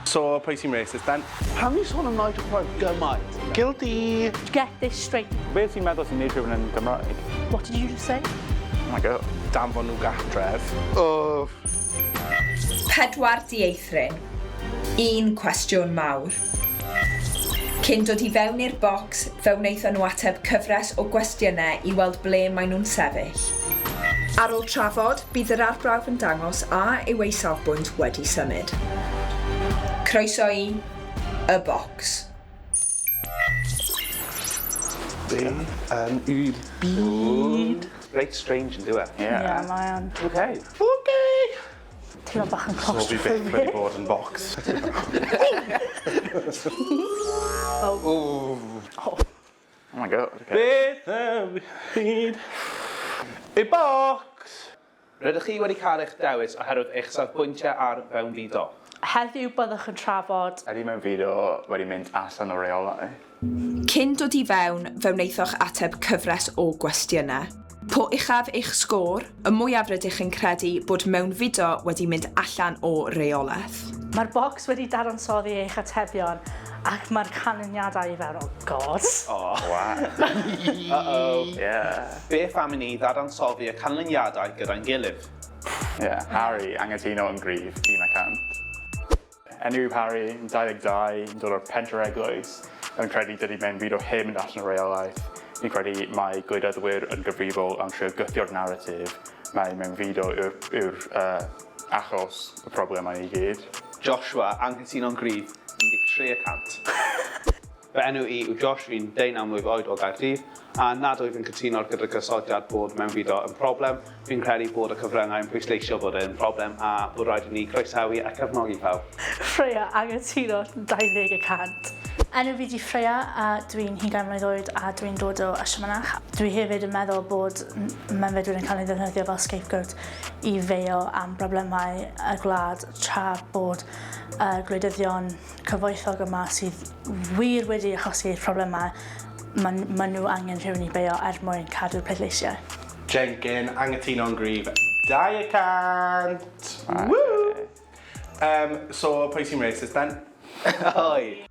So, pwy sy'n racist then? Pam ni sôn am Nigel gymaint? Guilty! Get this straight. Beth sy'n meddwl sy'n neud rhywun yn Gymraeg? What did you just say? Oh my god. Danfon nhw gatref. Pedwar dieithrin. Un cwestiwn mawr. Cyn dod i fewn i'r bocs, fe wnaethon nhw ateb cyfres o gwestiynau i weld ble maen nhw'n sefyll. Ar ôl trafod, bydd yr arbrawf yn dangos a yw ei safbwynt wedi symud. Croeso i y bocs. Be yn yw'r byd? Reit strange yn diwedd. Yeah, mae o'n Okay. Okay! teimlo bach yn So fi byth wedi claustrophobic. bod yn box. Oh my god. Okay. Beth yn byd? Y box! Rydych chi wedi cael eich dewis oherwydd eich safbwyntiau ar fewn fido. Heddiw byddwch yn trafod Ydy mewn fideo wedi mynd allan o reolau. Cyn dod i fewn, fe wnaethoch ateb cyfres o gwestiynau. Po uchaf eich sgôr, y mwyaf rydych yn credu bod mewn fideo wedi mynd allan o reolaeth. Mae'r bocs wedi dadansoddi eich atebion ac mae'r canlyniadau i fewn. Oh god. Oh. Wow. Uh-oh. Yeah. Beth am i ni ddadansoddi y canlyniadau gyda'n gilydd? Yeah. Harry, angytuno yn gryf, 100%. Enw yw Harry, yn 22, yn dod o'r pentre eglwys. Yn credu dydy mewn fideo heb mynd allan o reolaeth. Fi'n credu mae gwleidyddwyr yn gyfrifol am trio gythio'r narratif. Mae mewn fideo yw'r achos y problemau i gyd. Joshua, anghytuno'n gryf, 13%. Fy enw i yw Josh, fi'n 19 oed o Gaerdydd, a nad wyf yn cytuno gyda'r gysodiad bod mewn fideo yn problem. Fi'n credu bod y cyfryngau yn pwysleisio bod e'n problem a bod rhaid i ni croesawu a cefnogi pawb. Freya angytuno 20%. Enw fi di Freya a dwi'n 20 mlynedd oed a dwi'n dod o Ysmynach. Dwi hefyd yn meddwl bod mewnfedwyr yn cael ei ddefnyddio fel scapegoat i feio am broblemau y gwlad tra bod gwleidyddion cyfoethog yma sydd wir wedi achosi'r problemau maen nhw angen rhywun i beio mwyn cadw'r pleidleisiau. Jenkin, anghytuno'n gryf, 2%! Woo! So, pwy sy'n racist then? Oi!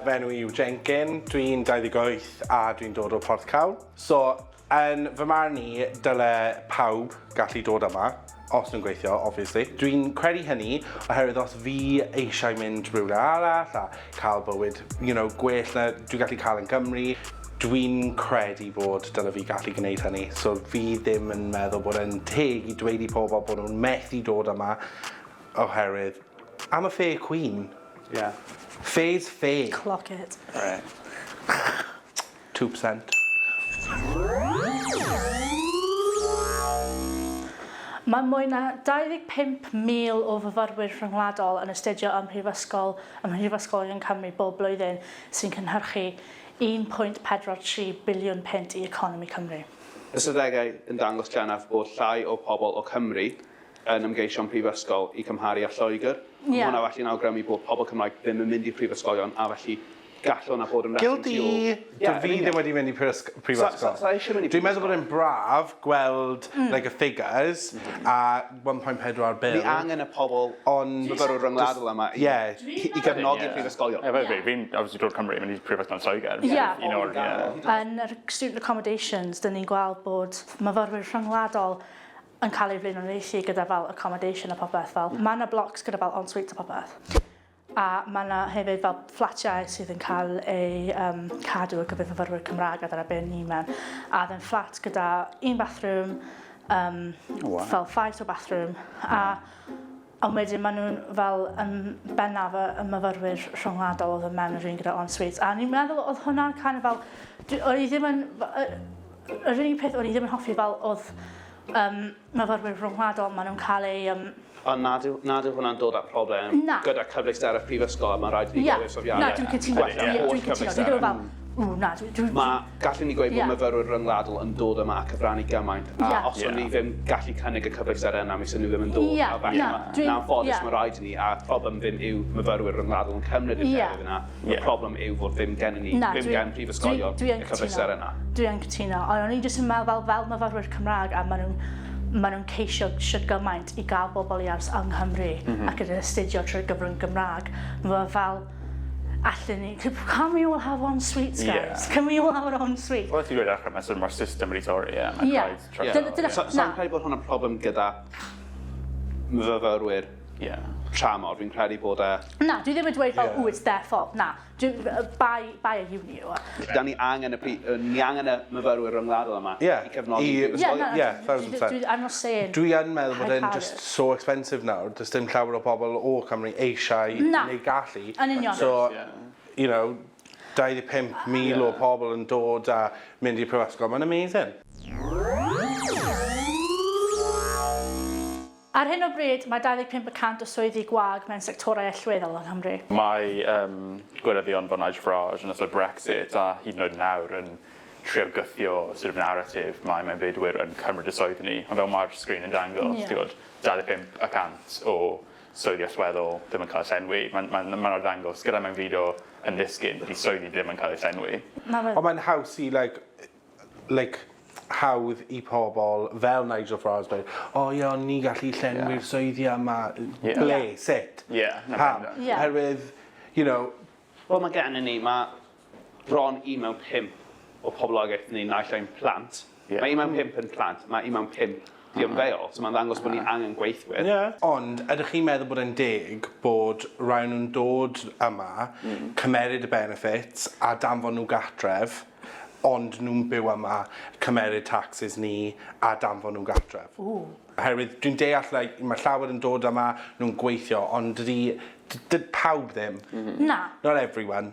Fy enw i yw Jenkin, dwi'n 28 a dwi'n dod o Porthcawl. So, yn fy marn i, dyle pawb gallu dod yma, os nhw'n gweithio, obviously. Dwi'n credu hynny oherwydd os fi eisiau mynd rhywle arall a cael bywyd, gwell na dwi'n gallu cael yn Gymru, dwi'n credu bod dyle fi gallu gwneud hynny. So, fi ddim yn meddwl bod yn teg i dweud i pobl bod nhw'n methu dod yma oherwydd I'm a fair queen. Yeah. Fair's fair. Clock it. Right. 2%. Mae mwy na 25,000 o fyfyrwyr rhyngwladol yn astudio ym Mhrifysgolion Cymru bob blwyddyn sy'n cynhyrchu 1.43 biliwn punt i economi Cymru. Ystadegau yn dangos Jenaf bod llai o pobl o Cymru yn ymgeisio'n prifysgol i cymharu â Lloegr. Ie. Hwna felly'n awgrymu bod pobl Cymraeg ddim yn mynd i prifysgolion a felly gallwn a bod yn Guilty! Fi ddim wedi mynd i prifysgol. Dwi'n meddwl bod e'n braf gweld like, y figures a 1.4 bil. Ni angen y pobl myfyrwyr ryngwladol yma i gefnogi'r prifysgolion. Fi'n obviously dod Cymru, mynd i prifysgol yn Lloegr. Ie. Yn yr student accommodations, dyn ni'n gweld bod myfyrwyr rhyngwladol yn cael ei flaenoriaethu gyda fel accommodation a popeth fel. Mae yna blocs gyda fel en-suite a popeth. A mae yna hefyd fel fflatiau sydd yn cael ei cadw ar gyfer fyfyrwyr Cymraeg a dyna be ni mewn. A dyn fflat gyda un bathroom, fel 5 bathroom. A wedyn maen nhw'n fel yn bennaf y myfyrwyr rhyngwladol oedd yn mewn yr un gyda en-suite. A ni'n meddwl oedd hwnna'n kind of fel... Yr unig peth o'n i ddim yn hoffi fel oedd myfyrwyr rhyngwladol, maen nhw'n cael ei... Ond nad yw hwnna'n dod â problem gyda cyfleusterau prifysgol a mae'n rhaid i ni gofio soffiadau. Na, dwi'n cytuno. Dwi'n cytuno. Mae gallwn ni gweud bod myfyrwyr ryngwladol yn dod yma a cyfrannu gymaint. A os o'n ni ddim gallu cynnig y cyfleusterau yna, mis o'n nhw ddim yn dod. Na'n ffodus mae rhaid i ni, a problem ddim yw myfyrwyr ryngwladol yn cymryd i'r defnydd yna. Y problem yw fod ddim gen ni, ddim gen prifysgolion y cyfleusterau yna. Dwi'n cytuno. Ond o'n i jyst yn meddwl fel myfyrwyr Cymraeg a maen nhw'n maen nhw'n ceisio siwt gymaint I gael bobl I ars yng Nghymru ac yn astudio trwy'r gyfrwng Gymraeg. Mae fel, allan ni, can we all have on sweets, guys? Yeah. Can we all have our own sweets? Wel, ti'n gweud dechrau, mae'n sort of mae'r system wedi torri, ie. Mae'n Ie. rhaid trafod. Sa'n credu bod hwnna'n problem gyda myfyrwyr Ie. tramor. Fi'n credu bod Na, dwi ddim yn dweud fel, Yeah. it's their fault. Na, bai y uni yw. da ni angen y myfyrwyr ryngwladol yma Ie. I cefnogi I- prifysgolion. Yeah, 1,000%. I'm not saying... Dwi yn meddwl bod e'n High just calories. so expensive nawr. Does dim llawer o bobl o Cymru eisiau Na. neu gallu. Yn union. So, Yeah. you know, 25,000 o bobl yn dod a mynd i'r prifysgol. Mae'n amazing. Ar hyn o bryd, mae 25% o swyddi gwag mewn sectorau allweddol yng Nghymru. Mae gweddion fel Nigel Farage yn ystod Brexit a hyd yn oed nawr yn trio gythio sort of narrative mae mewn bydwyr yn cymryd y swyddi ni. Ond fel mae'r sgrin yn dangos, Ie. ti'n gwybod, 25% o swyddi allweddol ddim yn cael eu llenwi. Mae'n arddangos gyda mewn fideo yn ddisgyn, di swyddi ddim yn cael eu llenwi. Ond mae'n haws I, like, hawdd I pobl fel Nigel Farage dweud, ie, ond ni gallu llenwi'r swyddi yma. Ie. Ble, sut? Ie, na Pam? bendant. Ie. Herwydd, you know, Wel, mae gen i ni, mae bron 1 mewn 5 o poblogaeth ni naill ai'n plant. Ie. Mae 1 mewn 5 yn plant, mae 1 mewn 5 di ymddeol, so mae'n ddangos bod ni angen gweithwyr. yeah. Ond ydych chi'n meddwl bod e'n deg bod rhaid nhw'n dod yma, cymeryd y benefits a danfon nhw gatref, ond nhw'n byw yma, cymeryd taxes ni a danfon nhw gatref. Oherwydd dwi'n deall, like, mae llawer yn dod yma, nhw'n gweithio, ond dyd pawb ddim. Na. Not everyone.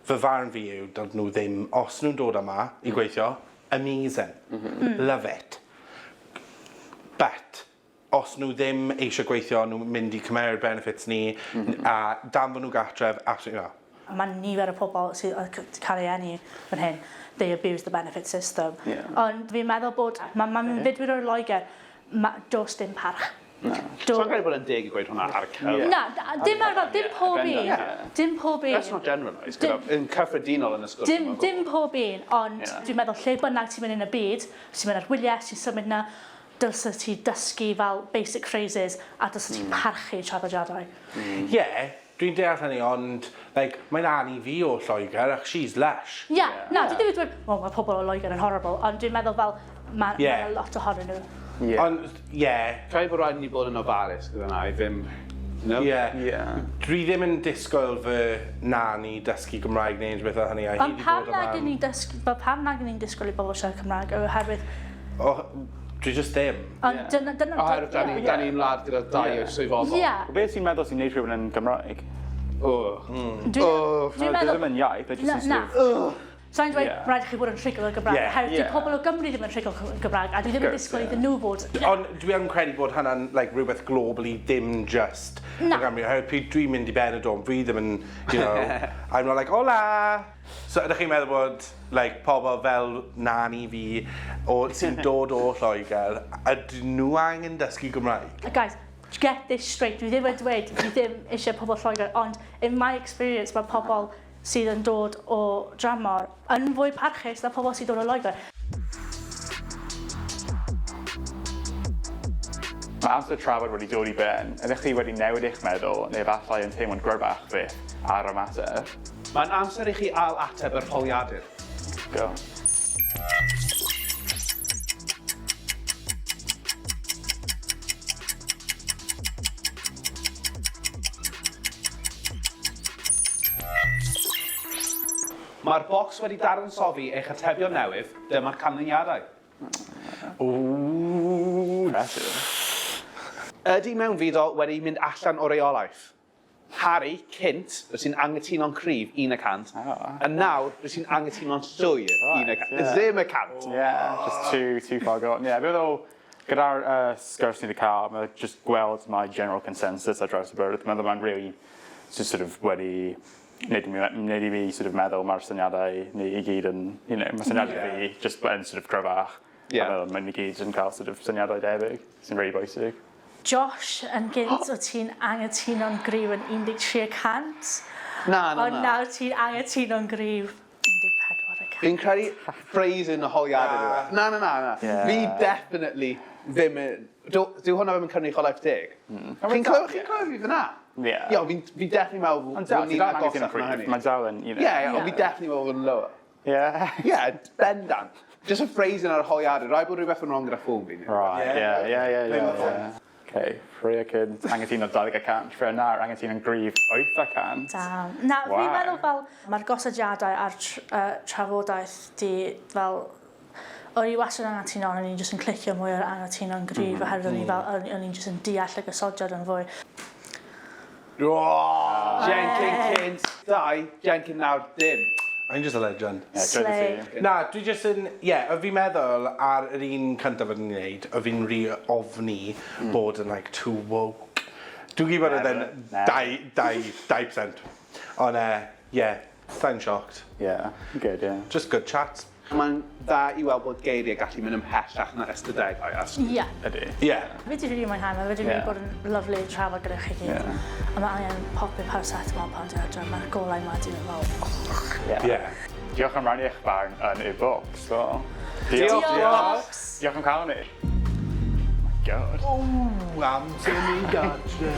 Fy farn fi yw, dod nhw ddim, os nhw'n dod yma I gweithio, amazing. Love it. But, os nhw ddim eisiau gweithio, nhw'n mynd I cymeryd benefits ni, a danfon nhw gatref, absolutely no. Mae nifer o pobl sydd yn cael ei enni fan hyn, they abuse the benefit system. Yeah. Ond fi'n meddwl bod, mae'n fydwyr o'r Loegr, dos dim parch. Sa'n credu bod yn deg I gweud hwnna ar y cyf. Na, dim arfer, dim pob un. bendant, Dim pob un. Let's not generalise, yn cyffredinol yn ysgol. Dim pob un, ond dwi'n meddwl lle bynnag ti'n mynd yn y byd, ti'n mynd ar wyliau, ti'n symud na, dylse ti dysgu fel basic phrases a dylse ti parchu traddodiadau. Dwi'n deall hynny, ond like, mae'n ani fi o Lloegr, ac she's lush. Na, dwi'n ddim yn dweud, mae pobl o Loegr yn horrible, ond dwi'n meddwl fel, mae'n lot ohonyn nhw. Ond, Credu bod rhaid ni bod yn ofalus gyda na, I ddim... No? Dwi ddim yn disgwyl fy nani dysgu Gymraeg neu unrhyw beth o hynny. Ond pam nag ni'n disgwyl I bobl siarad Cymraeg, oherwydd... Dwi just ddim. Ond dyna... Oherwydd da ni'n wlad gyda dau o swyddogol. Ie. Beth sy'n meddwl sy'n neud rhywun yn Gymraeg? Dwi'n Dwi'n meddwl... ddim yn iaith, they just Na. sort of... Sa'n dweud, rhaid i chi bod yn rhugl o Gymraeg. Ie, Oherwydd, di pobl o Gymru ddim yn rhugl o Gymraeg, a dwi ddim yn disgwyl iddyn nhw fod... Ond dwi yn credu bod hynna'n like, rhywbeth globally, dim just Na. yng Nghymru. Oherwydd pryd dwi'n mynd I Benidorm, fi ddim yn, you know, I'm not like, hola! So ydych chi'n meddwl bod like, pobl fel nani fi sy'n dod o Lloegr, ydyn nhw angen dysgu Gymraeg? Guys, get this straight, dwi ddim yn dweud, dwi ddim eisiau pobl Lloegr, ond in my experience mae pobl sydd yn dod o dramor yn fwy parchus na pobl sydd dod o Loegr. Mae amser trafod wedi dod I ben. Ydych chi wedi newid eich meddwl, neu efallai yn teimlo'n gryfach beth ar y mater? Mae'n amser I chi ail ateb yr holiadur. Go. Mae'r bocs wedi dadansoddi eich atebion newydd, dyma'r canlyniadau. Pressure. Ydy mewn fideo wedi mynd allan o reolaeth. Harry, cynt, rydych chi'n angytuno'n cryf 100, a nawr rydych chi'n angytuno'n llwyr 100. Ddim y cant. Yeah, just too far gone. Yeah, bydd o gyda'r sgwrs ni wedi cael, mae just gweld my general consensus ar draws y byrdd. Mae'n mae'n really just sort of wedi nid I fi sort of meddwl mae'r syniadau ni I gyd yn, you know, mae syniadau fi just yn sort of gryfach. Mae'n I gyd yn cael sort of syniadau debyg, sy'n really bwysig. Josh, yn gynt o ti'n angytuno'n gryf yn 13%. Na. Ond nawr ti'n angytuno'n gryf 14%. Fi'n credu phrase yn y holiadur yma. Na. Yeah. Fi definitely ddim yn... Dyw hwnna ddim yn cynnig o life dig. Chi'n clywed fi fyna? Ie. Ie, fi'n definitely meddwl Ond dal, bod ti ni'n dal yn agosach anghytuno na Grief. hynny. Mae dal yn, you know. Ie, ond fi'n definitely meddwl bod yn lower. Ie. Ie, bendant. Just y phrasing ar y hoiadau. Rai bod rhywbeth yn wrong gyda ffôn fi. Right, yeah. Okay, Freya Kid, angytuno 20%. Freya nawr, angytuno Grief 8%. Na, Wow. fi'n meddwl fel, mae'r gosodiadau a'r trafodaeth di fel, o'n i wastad yn angytuno, o'n i'n jyst yn clicio mwy ar angytuno'n Grief, oherwydd o'n i fel, o'n i'n jyst yn deall y gosodiad yn fwy. Jenkyn cynt 2, Jenkyn nawr dim. I'm just a legend. Yeah, Slay. good to see. Na, dwi jyst yn... Ie, o fi'n meddwl ar yr un cyntaf yn wneud, o fi'n rhi ofni bod yn, like, too woke. Dwi'n gwybod oedd yn 2%. Ond, ie, sa'n shocked. Yeah, good, yeah. Just good chat. Mae'n dda i weld bod geiriau gallu mynd ymhellach na ystadegau. Ie. Ydy. Ie. Fi di rili mwynhau, mae wedi Ie. bod yn lyflu trafod gyda chi gyd. Ie. A mae angen popio paracetamol pan dwi'n adre, mae'r golau ma di fel... Ie. Diolch am rannu eich barn yn y boc, so... Diolch! Diolch am cael ni. Oh my god. Am sy'n ni'n gadre.